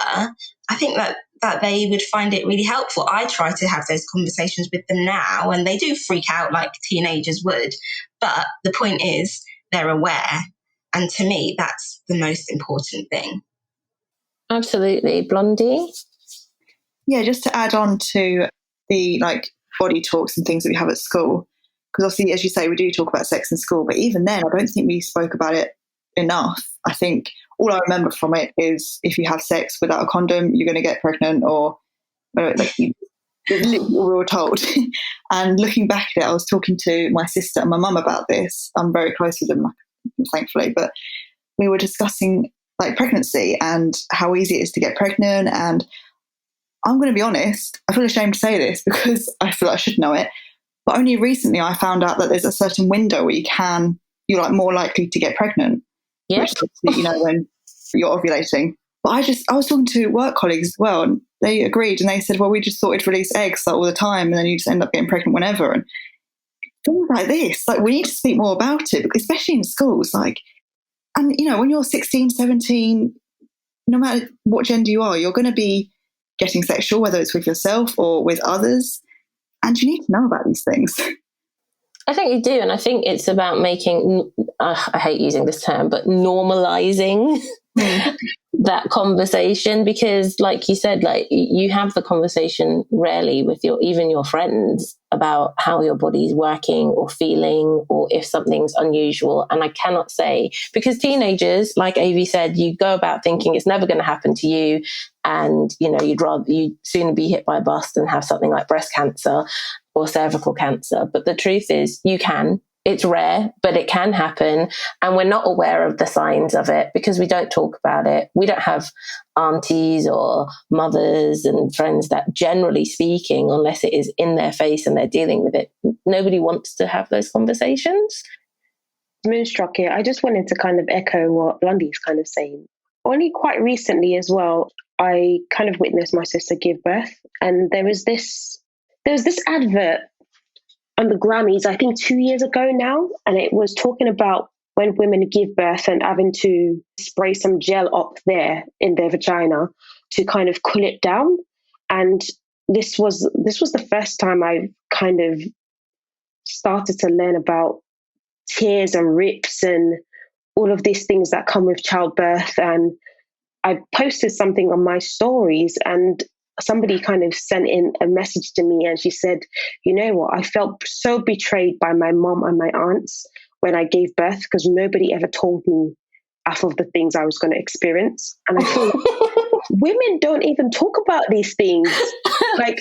I think that they would find it really helpful. I try to have those conversations with them now, and they do freak out like teenagers would. But the point is, they're aware. And to me, that's the most important thing. Absolutely. Blondie? Yeah, just to add on to the like body talks and things that we have at school, because obviously, as you say, we do talk about sex in school, but even then, I don't think we spoke about it enough. I think all I remember from it is if you have sex without a condom, you're going to get pregnant, or like we were told. And looking back at it, I was talking to my sister and my mum about this. I'm very close with them, thankfully, but we were discussing like pregnancy and how easy it is to get pregnant. And I'm going to be honest, I feel ashamed to say this because I feel like I should know it, but only recently I found out that there's a certain window where you're like more likely to get pregnant. Yeah. Which is, when you're ovulating. But I was talking to work colleagues as well, and they agreed, and they said, well, we just thought it'd release eggs all the time, and then you just end up getting pregnant whenever. And things like this, like we need to speak more about it, especially in schools. Like, and when you're 16, 17, no matter what gender you are, you're going to be getting sexual, whether it's with yourself or with others, and you need to know about these things. I think you do, and I think it's about making, I hate using this term, but normalizing that conversation, because like you said, like you have the conversation rarely with even your friends about how your body's working or feeling, or if something's unusual. And I cannot say, because teenagers, like Avi said, you go about thinking it's never going to happen to you, and you'd sooner be hit by a bus than have something like breast cancer or cervical cancer. But the truth is, you can. It's rare, but it can happen. And we're not aware of the signs of it because we don't talk about it. We don't have aunties or mothers and friends that, generally speaking, unless it is in their face and they're dealing with it, nobody wants to have those conversations. Moonstruck here. I just wanted to kind of echo what Blondie's kind of saying. Only quite recently as well, I kind of witnessed my sister give birth, and there was this advert on the Grammys, I think 2 years ago now, and it was talking about when women give birth and having to spray some gel up there in their vagina to kind of cool it down. And this was the first time I kind of started to learn about tears and rips and all of these things that come with childbirth. And I posted something on my stories, and somebody kind of sent in a message to me, and she said, you know what, I felt so betrayed by my mom and my aunts when I gave birth, because nobody ever told me half of the things I was going to experience. And I feel like women don't even talk about these things. Like,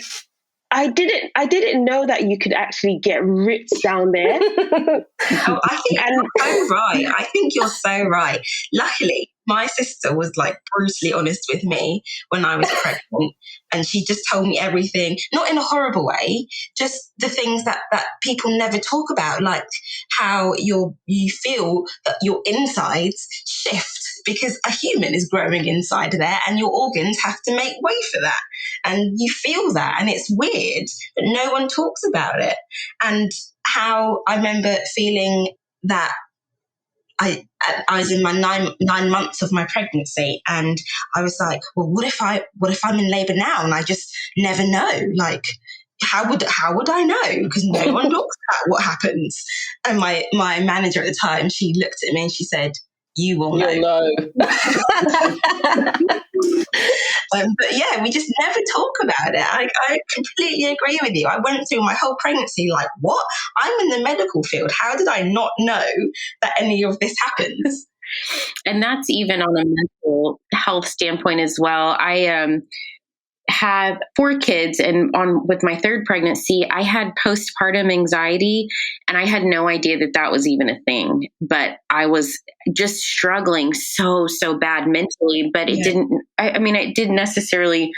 I didn't know that you could actually get ripped down there. I think you're so right. I think you're so right. Luckily, my sister was like brutally honest with me when I was pregnant, and she just told me everything, not in a horrible way, just the things that people never talk about, like how you feel that your insides shift because a human is growing inside there, and your organs have to make way for that, and you feel that, and it's weird, but no one talks about it. And how I remember feeling that I was in my nine months of my pregnancy, and I was like, well, what if I'm in labour now and I just never know? Like, how would I know? Because no one talks about what happens. And my manager at the time, she looked at me and she said, "You will know." You'll know. But yeah, we just never talk about it. I completely agree with you. I went through my whole pregnancy like, what? I'm in the medical field. How did I not know that any of this happens? And that's even on a mental health standpoint as well. I have 4 kids, and with my 3rd pregnancy, I had postpartum anxiety, and I had no idea that was even a thing. But I was just struggling so bad mentally. But it didn't. It didn't necessarily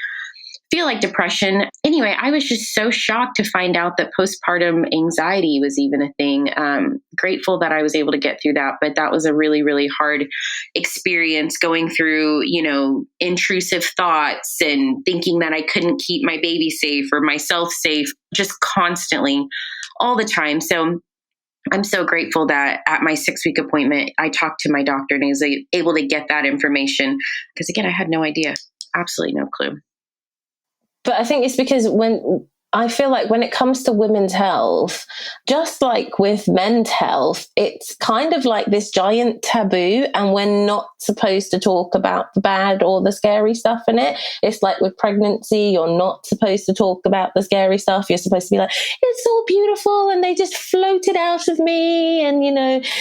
feel like depression. Anyway, I was just so shocked to find out that postpartum anxiety was even a thing. Grateful that I was able to get through that, but that was a really, really hard experience, going through, intrusive thoughts and thinking that I couldn't keep my baby safe or myself safe, just constantly, all the time. So I'm so grateful that at my 6-week appointment, I talked to my doctor and he was able to get that information, because again, I had no idea, absolutely no clue. But I think it's because I feel like when it comes to women's health, just like with men's health, it's kind of like this giant taboo, and we're not supposed to talk about the bad or the scary stuff in it. It's like with pregnancy, you're not supposed to talk about the scary stuff. You're supposed to be like, it's all beautiful and they just floated out of me, and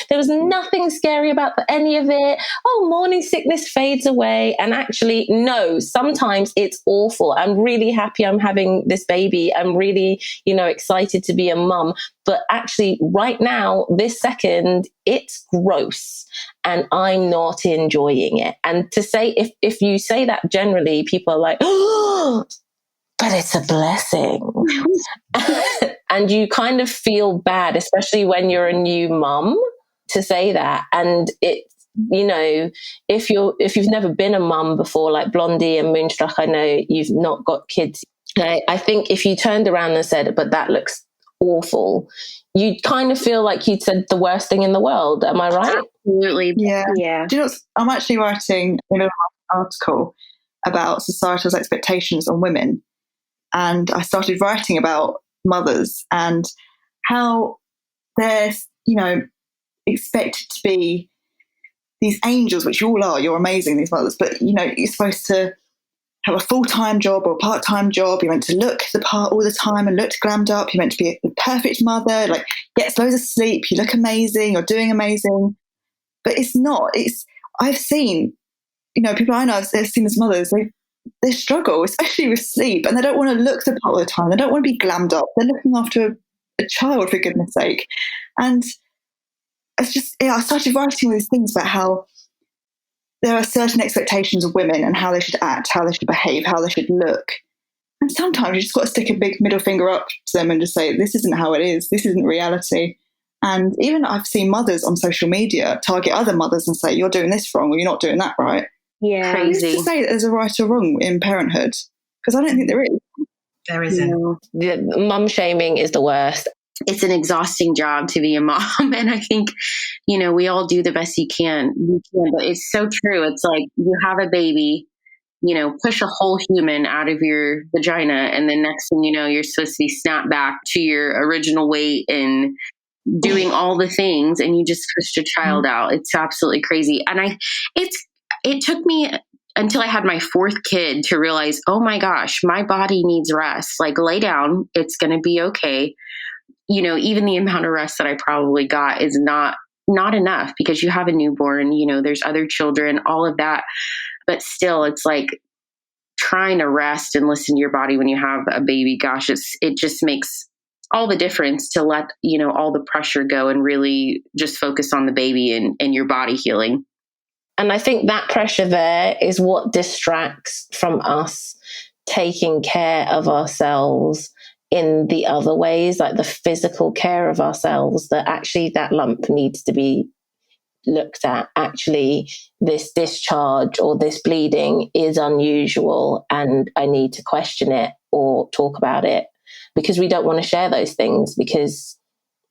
there was nothing scary about any of it. Oh, morning sickness fades away. And actually, no, sometimes it's awful. I'm really happy I'm having this baby. I'm really, excited to be a mum. But actually, right now, this second, it's gross and I'm not enjoying it. And to say, if you say that generally, people are like, oh, but it's a blessing. And you kind of feel bad, especially when you're a new mum, to say that. And it's, if you've never been a mum before, like Blondie and Moonstruck, I know you've not got kids. I think if you turned around and said, but that looks awful, you'd kind of feel like you'd said the worst thing in the world. Am I right? Absolutely. Yeah. Yeah. Do you know what, I'm actually writing an article about societal expectations on women. And I started writing about mothers and how they're, expected to be these angels, which you all are. You're amazing, these mothers. But, you're supposed to have a full-time job or a part-time job. You're meant to look the part all the time and look glammed up. You're meant to be the perfect mother, like gets loads of sleep. You look amazing. You're doing amazing. But it's not. I've seen, people I know, I've seen as mothers, they struggle, especially with sleep, and they don't want to look the part all the time. They don't want to be glammed up. They're looking after a child, for goodness sake. And it's just, I started writing all these things about how there are certain expectations of women and how they should act, how they should behave, how they should look. And sometimes you just got to stick a big middle finger up to them and just say, this isn't how it is. This isn't reality. And even I've seen mothers on social media target other mothers and say, you're doing this wrong or you're not doing that right. Yeah. Crazy. Who's to say that there's a right or wrong in parenthood? Because I don't think there is. There isn't. The mum shaming is the worst. It's an exhausting job to be a mom. And I think, we all do the best you can. But it's so true. It's like you have a baby, push a whole human out of your vagina. And then next thing you know, you're supposed to be snapped back to your original weight and doing all the things. And you just pushed a child out. It's absolutely crazy. And it took me until I had my 4th kid to realize, oh my gosh, my body needs rest. Like, lay down. It's going to be okay. Even the amount of rest that I probably got is not enough, because you have a newborn, there's other children, all of that. But still, it's like trying to rest and listen to your body when you have a baby. Gosh, it just makes all the difference to let, all the pressure go and really just focus on the baby and your body healing. And I think that pressure there is what distracts from us taking care of ourselves in the other ways, like the physical care of ourselves, that actually that lump needs to be looked at. Actually, this discharge or this bleeding is unusual and I need to question it or talk about it, because we don't want to share those things, because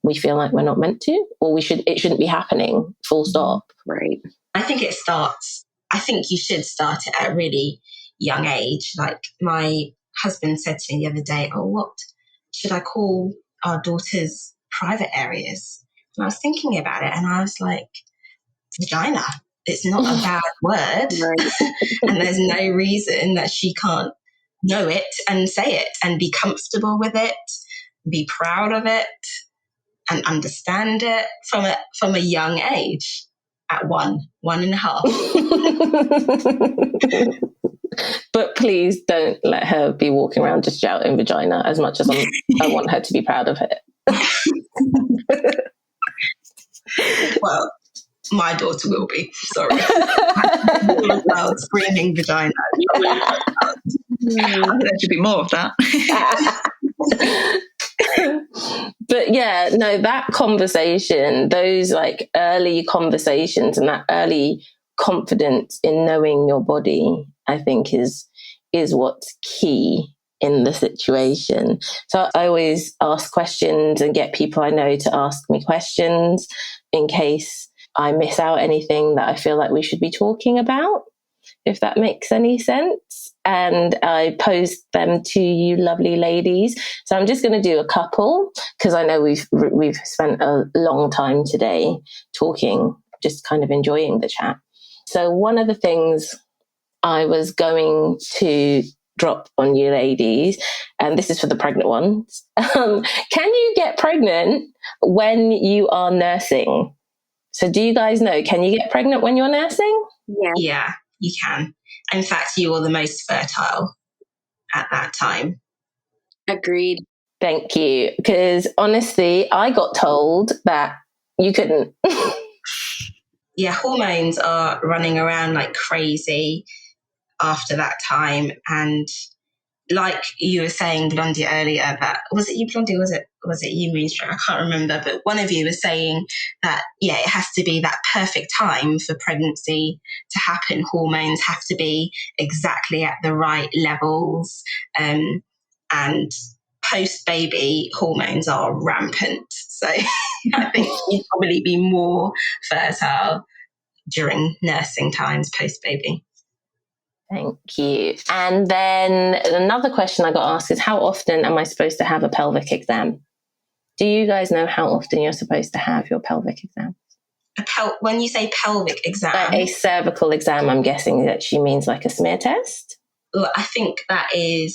we feel like we're not meant to, or it shouldn't be happening, full stop. Right. I think you should start it at a really young age. Like my husband said to me the other day, oh, what should I call our daughter's private areas? And I was thinking about it and I was like, vagina. It's not a bad word. Right. And there's no reason that she can't know it and say it and be comfortable with it, be proud of it and understand it from a young age at 1.5. But please don't let her be walking around just shouting vagina as much as I want her to be proud of it. Well, my daughter will be. Sorry. Loud screaming vagina. I think there should be more of that. But yeah, no, that conversation, those like early conversations and that early confidence in knowing your body, I think is what's key in the situation. So I always ask questions and get people I know to ask me questions in case I miss out anything that I feel like we should be talking about, if that makes any sense. And I post them to you lovely ladies. So I'm just going to do a couple because I know we've spent a long time today talking, just kind of enjoying the chat. So one of the things I was going to drop on you ladies, and this is for the pregnant ones. Can you get pregnant when you are nursing? So do you guys know, can you get pregnant when you're nursing? Yeah, you can. In fact, you are the most fertile at that time. Agreed. Thank you. Because honestly, I got told that you couldn't. Yeah, hormones are running around like crazy after that time. And like you were saying, Blondie, earlier, that was it you, Blondie? Was it you, Moonstruck? I can't remember, but one of you was saying that it has to be that perfect time for pregnancy to happen. Hormones have to be exactly at the right levels, and post baby hormones are rampant. So I think you'd probably be more fertile during nursing times post baby. Thank you. And then another question I got asked is, how often am I supposed to have a pelvic exam? Do you guys know how often you're supposed to have your pelvic exam? When you say pelvic exam? A cervical exam, I'm guessing that she means like a smear test? Well, I think it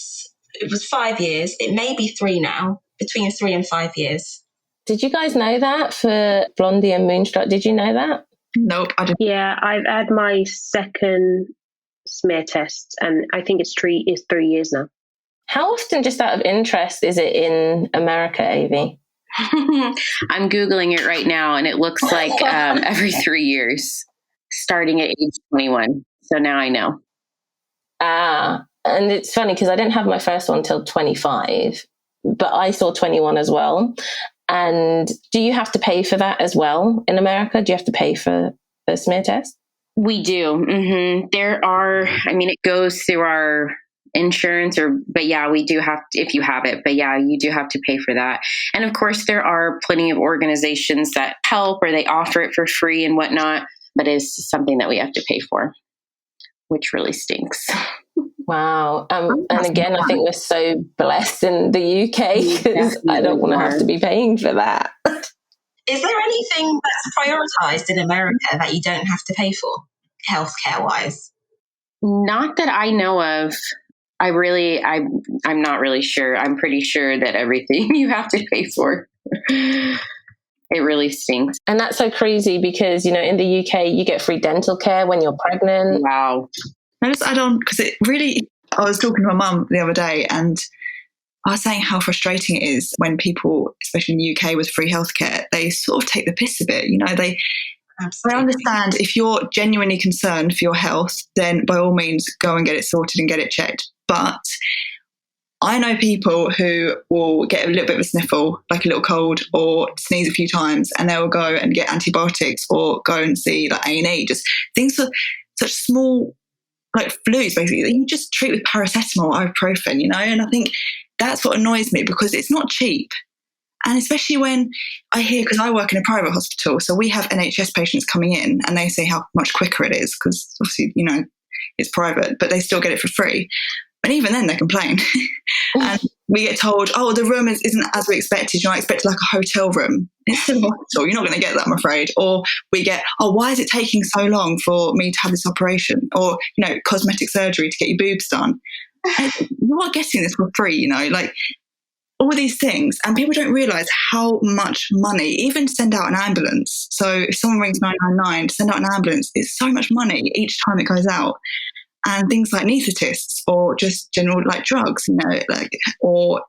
was 5 years. It may be 3 now, between 3 and 5 years. Did you guys know that for Blondie and Moonstruck? Did you know that? Nope, I didn't. Yeah, I've had my second smear test and I think it's 3 years now. How often, just out of interest, is it in America, Avi? I'm Googling it right now and it looks like every 3 years, starting at age 21. So now I know. And it's funny because I didn't have my first one till 25, but I saw 21 as well. And do you have to pay for that as well in America? Do you have to pay for a smear test? We do. Mm-hmm. There are, it goes through our insurance but yeah, we do have to, if you have it, but yeah, you do have to pay for that. And of course, there are plenty of organizations that help or they offer it for free and whatnot, but it's something that we have to pay for, which really stinks. Wow. And again, I think we're so blessed in the UK because I don't want to have to be paying for that. Is there anything that's prioritized in America that you don't have to pay for, healthcare wise? Not that I know of. I'm not really sure. I'm pretty sure that everything you have to pay for. It really stinks. And that's so crazy because, in the UK, you get free dental care when you're pregnant. Wow. I just add on because I was talking to my mum the other day and I was saying how frustrating it is when people, especially in the UK with free healthcare, they sort of take the piss a bit. I understand if you're genuinely concerned for your health, then by all means go and get it sorted and get it checked. But I know people who will get a little bit of a sniffle, like a little cold or sneeze a few times, and they will go and get antibiotics or go and see like A&E, just things for such small like flus basically that you just treat with paracetamol, ibuprofen, and I think that's what annoys me because it's not cheap. And especially when I hear, because I work in a private hospital, so we have NHS patients coming in and they say how much quicker it is because obviously, it's private, but they still get it for free. And even then they complain. And we get told, oh, the room isn't as we expected. I expected like a hotel room. It's still a hospital. You're not going to get that, I'm afraid. Or we get, oh, why is it taking so long for me to have this operation? Or, cosmetic surgery to get your boobs done. And you are getting this for free, like all these things. And people don't realise how much money, even to send out an ambulance. So if someone rings 999 to send out an ambulance, it's so much money each time it goes out. And things like anaesthetists or just general like drugs, or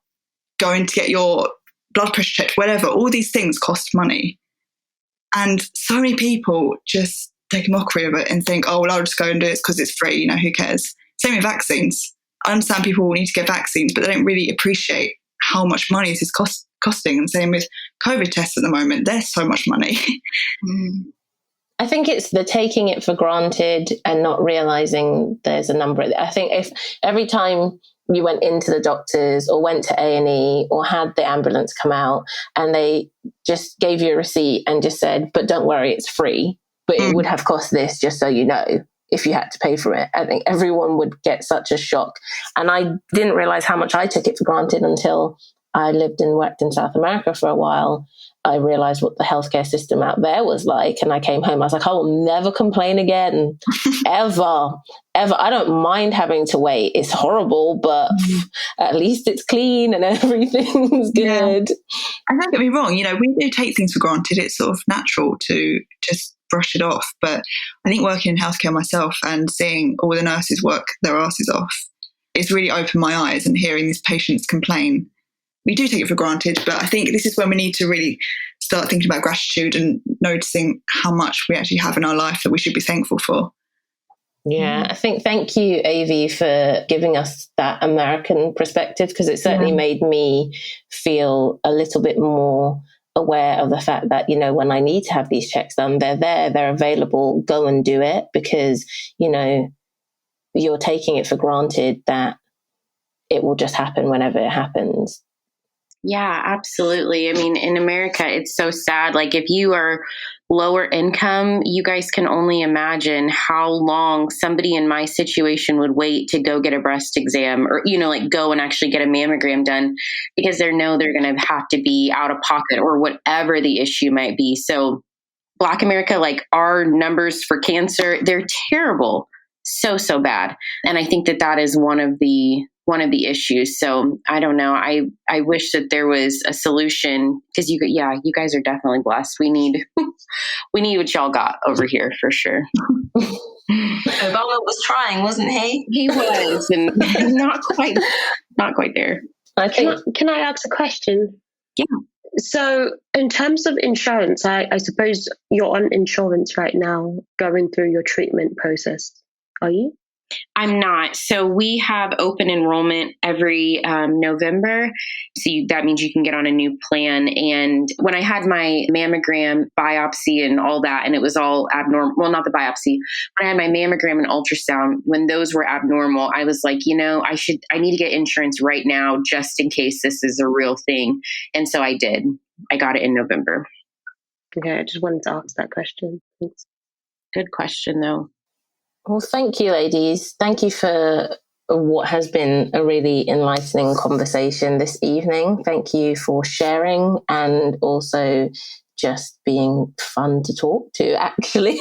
going to get your blood pressure checked, whatever, all these things cost money. And so many people just take a mockery of it and think, oh, well, I'll just go and do it because it's free, who cares? Same with vaccines. I understand people need to get vaccines, but they don't really appreciate how much money this is costing. And same with COVID tests at the moment. There's so much money. I think it's the taking it for granted and not realizing there's a number. I think if every time you went into the doctors or went to A&E or had the ambulance come out and they just gave you a receipt and just said, but don't worry, it's free, but it would have cost this, just so you know, if you had to pay for it. I think everyone would get such a shock. And I didn't realize how much I took it for granted until I lived and worked in South America for a while. I realized what the healthcare system out there was like. And I came home, I was like, I will never complain again, ever. I don't mind having to wait. It's horrible, but at least it's clean and everything's good. Yeah. And don't get me wrong, we do take things for granted. It's sort of natural to just brush it off. But I think working in healthcare myself and seeing all the nurses work their asses off, it's really opened my eyes, and hearing these patients complain. We do take it for granted, but I think this is when we need to really start thinking about gratitude and noticing how much we actually have in our life that we should be thankful for. Yeah, I think thank you, Avi, for giving us that American perspective, because it certainly made me feel a little bit more aware of the fact that, when I need to have these checks done, they're there, they're available, go and do it, because, you're taking it for granted that it will just happen whenever it happens. Yeah, absolutely. I mean, in America, it's so sad. Like if you are lower income, you guys can only imagine how long somebody in my situation would wait to go get a breast exam or, go and actually get a mammogram done because they know they're going to have to be out of pocket or whatever the issue might be. So Black America, like our numbers for cancer, they're terrible. So bad. And I think that is one of the issues. So I don't know. I wish that there was a solution because you guys are definitely blessed. We need what y'all got over here for sure. Obama was trying, wasn't he? He was, and not quite there. Can I ask a question? Yeah. So in terms of insurance, I suppose you're on insurance right now, going through your treatment process. Are you? I'm not. So we have open enrollment every November. So that means you can get on a new plan. And when I had my mammogram biopsy and all that, and it was all abnormal, well, not the biopsy, when I had my mammogram and ultrasound, when those were abnormal, I was like, I need to get insurance right now just in case this is a real thing. And so I did. I got it in November. Okay, I just wanted to ask that question. Thanks. Good question, though. Well, thank you, ladies. Thank you for what has been a really enlightening conversation this evening. Thank you for sharing and also just being fun to talk to, actually.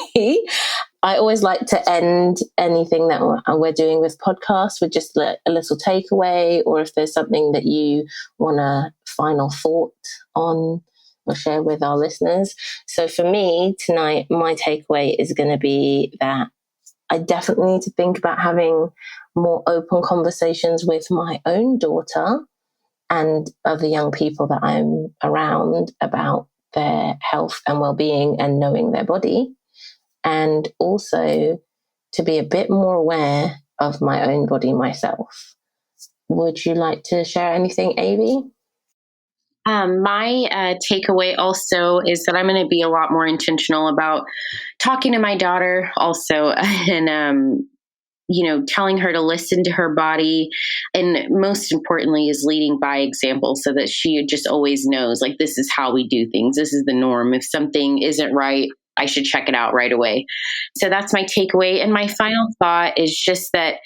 I always like to end anything that we're doing with podcasts with just a little takeaway, or if there's something that you want a final thought on or share with our listeners. So for me tonight, my takeaway is going to be that I definitely need to think about having more open conversations with my own daughter and other young people that I'm around about their health and well-being and knowing their body. And also to be a bit more aware of my own body myself. Would you like to share anything, Avi? My takeaway also is that I'm going to be a lot more intentional about talking to my daughter also. And telling her to listen to her body. And most importantly is leading by example so that she just always knows, like, this is how we do things. This is the norm. If something isn't right, I should check it out right away. So that's my takeaway. And my final thought is just that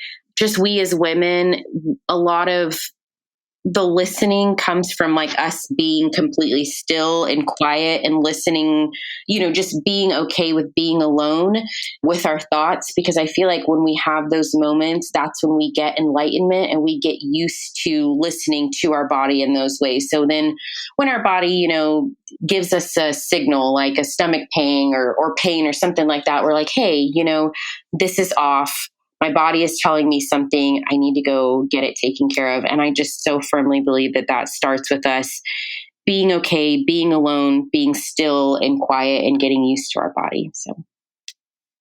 we as women, a lot of the listening comes from like us being completely still and quiet and listening, just being okay with being alone with our thoughts. Because I feel like when we have those moments, that's when we get enlightenment and we get used to listening to our body in those ways. So then when our body, gives us a signal like a stomach pain or pain or something like that, we're like, hey, this is off. My body is telling me something. I need to go get it taken care of. And I just so firmly believe that starts with us being okay, being alone, being still and quiet and getting used to our body. So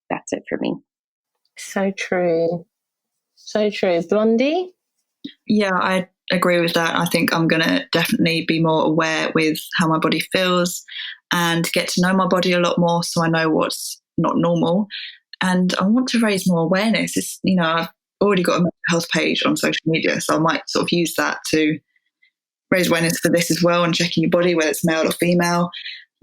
that's it for me. So true. So true. Blondie? Yeah, I agree with that. I think I'm going to definitely be more aware with how my body feels and get to know my body a lot more so I know what's not normal. And I want to raise more awareness. I've already got a mental health page on social media, so I might sort of use that to raise awareness for this as well and checking your body, whether it's male or female.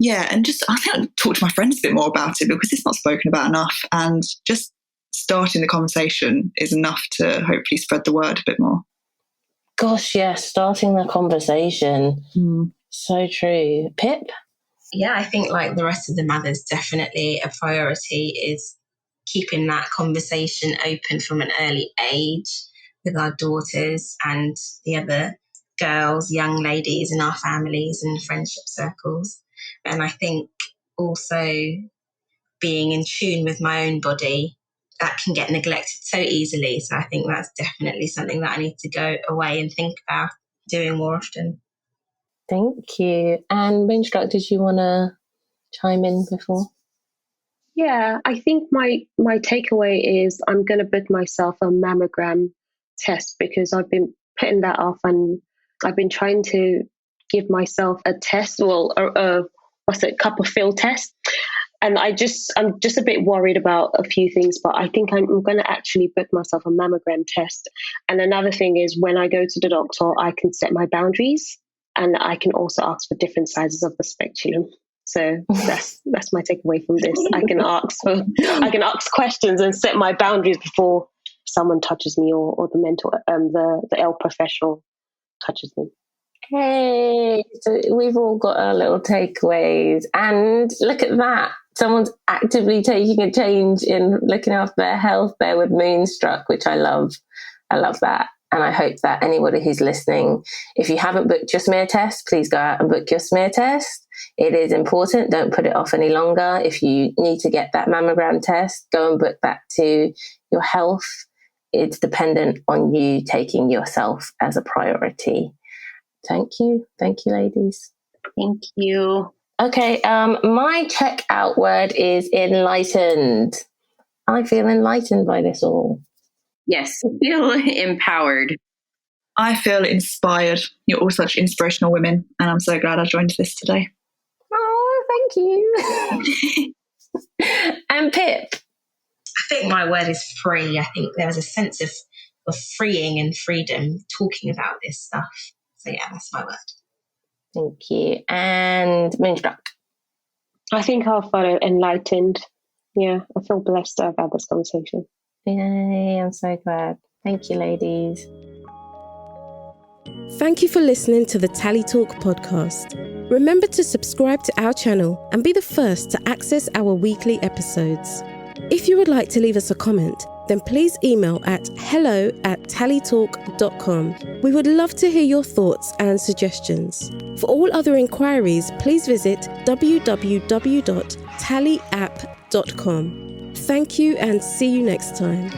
Yeah, and I think I'll talk to my friends a bit more about it because it's not spoken about enough. And just starting the conversation is enough to hopefully spread the word a bit more. Gosh, yes, starting the conversation. So true. Pip? Yeah, I think like the rest of the mothers, definitely a priority is keeping that conversation open from an early age with our daughters and the other girls, young ladies in our families and friendship circles. And I think also being in tune with my own body, that can get neglected so easily. So I think that's definitely something that I need to go away and think about doing more often. Thank you. And Moonstruck, did you want to chime in before? Yeah, I think my takeaway is I'm going to book myself a mammogram test because I've been putting that off and I've been trying to give myself a test, cup of fill test. And I'm just a bit worried about a few things, but I think I'm going to actually book myself a mammogram test. And another thing is when I go to the doctor, I can set my boundaries and I can also ask for different sizes of the speculum. So that's my takeaway from this. I can ask questions and set my boundaries before someone touches me or the ill professional touches me. Hey, so we've all got our little takeaways, and look at that. Someone's actively taking a change in looking after their health there with Moonstruck, which I love. I love that. And I hope that anybody who's listening, if you haven't booked your smear test, please go out and book your smear test. It is important. Don't put it off any longer. If you need to get that mammogram test, go and book that to your health. It's dependent on you taking yourself as a priority. Thank you. Thank you, ladies. Thank you. Okay, my checkout word is enlightened. I feel enlightened by this all. Yes, feel empowered. I feel inspired. You're all such inspirational women, and I'm so glad I joined this today. Oh, thank you. And Pip? I think my word is free. I think there was a sense of freeing and freedom talking about this stuff. So yeah, that's my word. Thank you. And Moonstruck? I think I'll follow enlightened. Yeah, I feel blessed to have had this conversation. Yay, I'm so glad. Thank you, ladies. Thank you for listening to the Tally Talk podcast. Remember to subscribe to our channel and be the first to access our weekly episodes. If you would like to leave us a comment, then please email at hello@tallytalk.com. We would love to hear your thoughts and suggestions. For all other inquiries, please visit www.tallyapp.com. Thank you and see you next time.